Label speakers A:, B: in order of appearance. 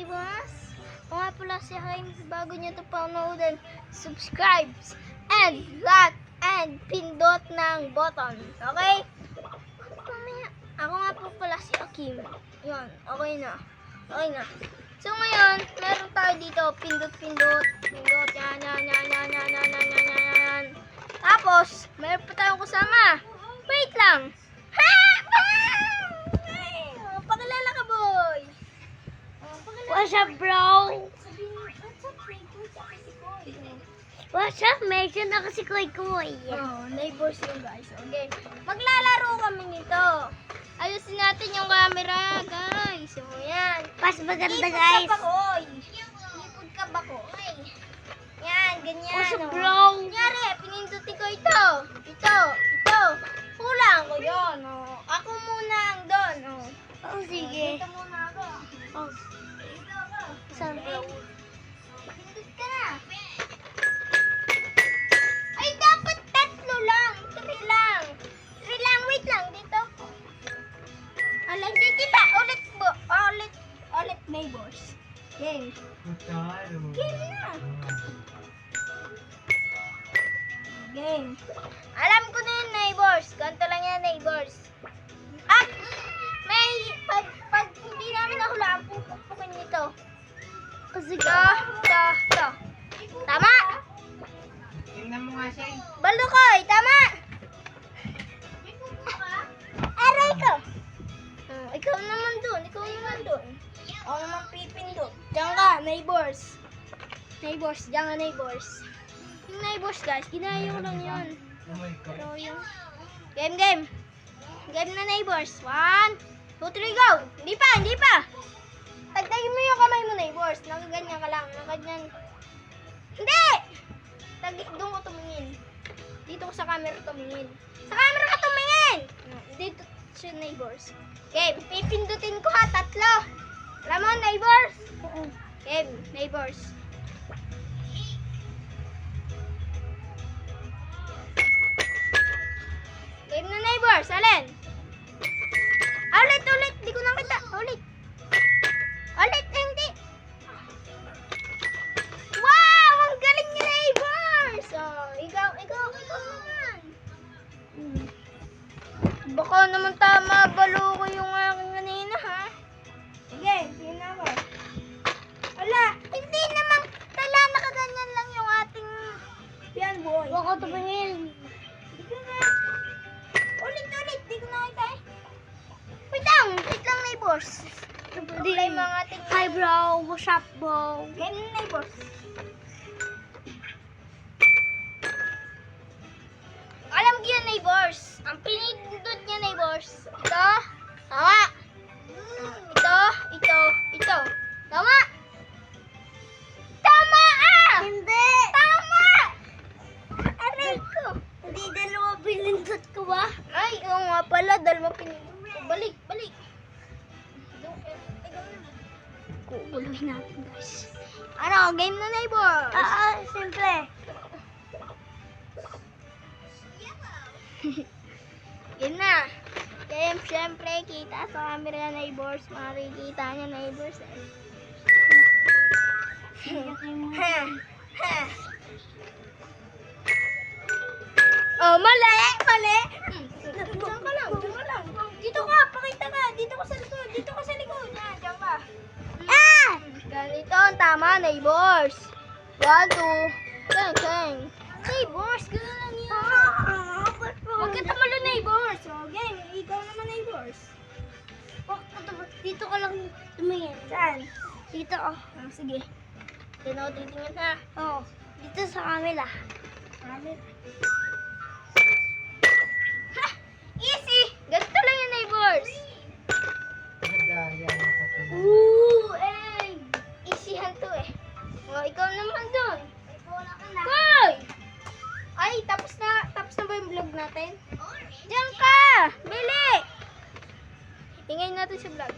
A: neighbors. Kung nga pala si Haim, bago nyo ito panoodin, subscribe and like and pindot ng button. Okay? Ako nga po pala si Akim. Yun, okay na. Okay na. So ngayon, meron tayo dito, pindot. Yan. Tapos, meron pa tayong kasama. Wait lang. Ha! Pakilala ka, boy.
B: What's up, bro? What's up, Mason? Ako si Koy Koy.
A: Neighbors yun, guys. Okay. Maglalaro kami nito. Ayusin natin yung camera, guys. So, yan.
B: Pas maganda, guys.
A: Lipod ka ba ko? Yan, ganyan.
B: What's up,
A: oh.
B: bro?
A: Kunyari, pinindutin ko ito. Ito. Kulang ko yun. Oh. Ako muna ang doon. Oh.
B: Oh, sige.
A: Dito muna ako.
B: Oh.
A: Dito ako.
B: Saan, bro?
A: Pindut ka na. Ay, dapat 3 lang. 3 lang. Wait lang. Dito. Alam, di kita. Ulit, neighbors. Game. Game na. Game. Alam ko na yun, neighbors. Ganito lang yan, neighbors. Pag hindi namin nahulaan, pupukin nito. Ito. Tama?
C: Tingnan mo nga siya eh.
A: Balukoy, tama? Aray ko. Ikaw naman dun. Ako naman pipindot. Diyan ka, neighbors. Diyan ka, neighbors. Yung neighbors, guys, ginaya ko lang yun.
C: Oh my God.
A: Pero yung... Game. Game na, neighbors. 1, 2, 3, go! Hindi pa! Tagtagin mo yung kamay mo, neighbors. Nakaganyan ka lang. Nakaganyan. Hindi! Doon ko tumingin. Dito ko sa camera tumingin. Sa camera ka tumingin! Dito sa neighbors. Okay, pipindutin ko ha, 3. Alam mo, neighbors? Okay, neighbors. Game na, neighbors. Alin? Ulit. Di ko nakita. Ulit, hindi. Wow! Ang galing ni neighbors! Oh, ikaw naman. Baka naman tama, balo ko yung aking kanina, ha? Sige, tingnan ako. Wala, hindi naman. Tala, nakaganyan lang yung ating... Yan, boy.
B: Huwag ko tumingin.
A: Di ko na. Ulit. Di ko nakita eh. Wait lang, neighbors. Wala yung mga ating...
B: Hi, bro. What's up, bro?
A: Yan, neighbors. Alam ko yun, neighbors. Ang pinindot niya, neighbors. Ito. Tama. Ito. Tama.
B: Hindi.
A: Tama. Aray ko.
B: Hindi, dalawa pinindot ko ba?
A: Ay, oo nga pala. Dalawa pinindot ko. Balik.
B: Kukuluhin natin, guys.
A: Ano, game na, neighbors.
B: Simple.
A: Yun na. Game, syempre, kita sa camera, neighbors. Makikita niya, neighbors. Oh, mali. Diyan ka lang. Dito ka, pakita ka. Dito ka sa likod. Yan, diyan ka. Ganito ang tama, neighbors. 1, 2, Keng. Neighbors, gano'n lang yan. Huwag ka tamalo, neighbors. So, game, ikaw naman, neighbors.
B: Dito ka lang tumingin.
A: Saan?
B: Dito, oh.
A: Sige. Dito ako titingin, ha?
B: Oh. Dito sa camera.
A: Ha! Easy! Ganito lang yan, neighbors.
C: Nadaya na kasi.
A: Easyhan to eh. Oh, ikaw naman dun. Koy! Ay, tapos na ba yung vlog natin? Diyan ka! Bili! Ingay natin sa vlog.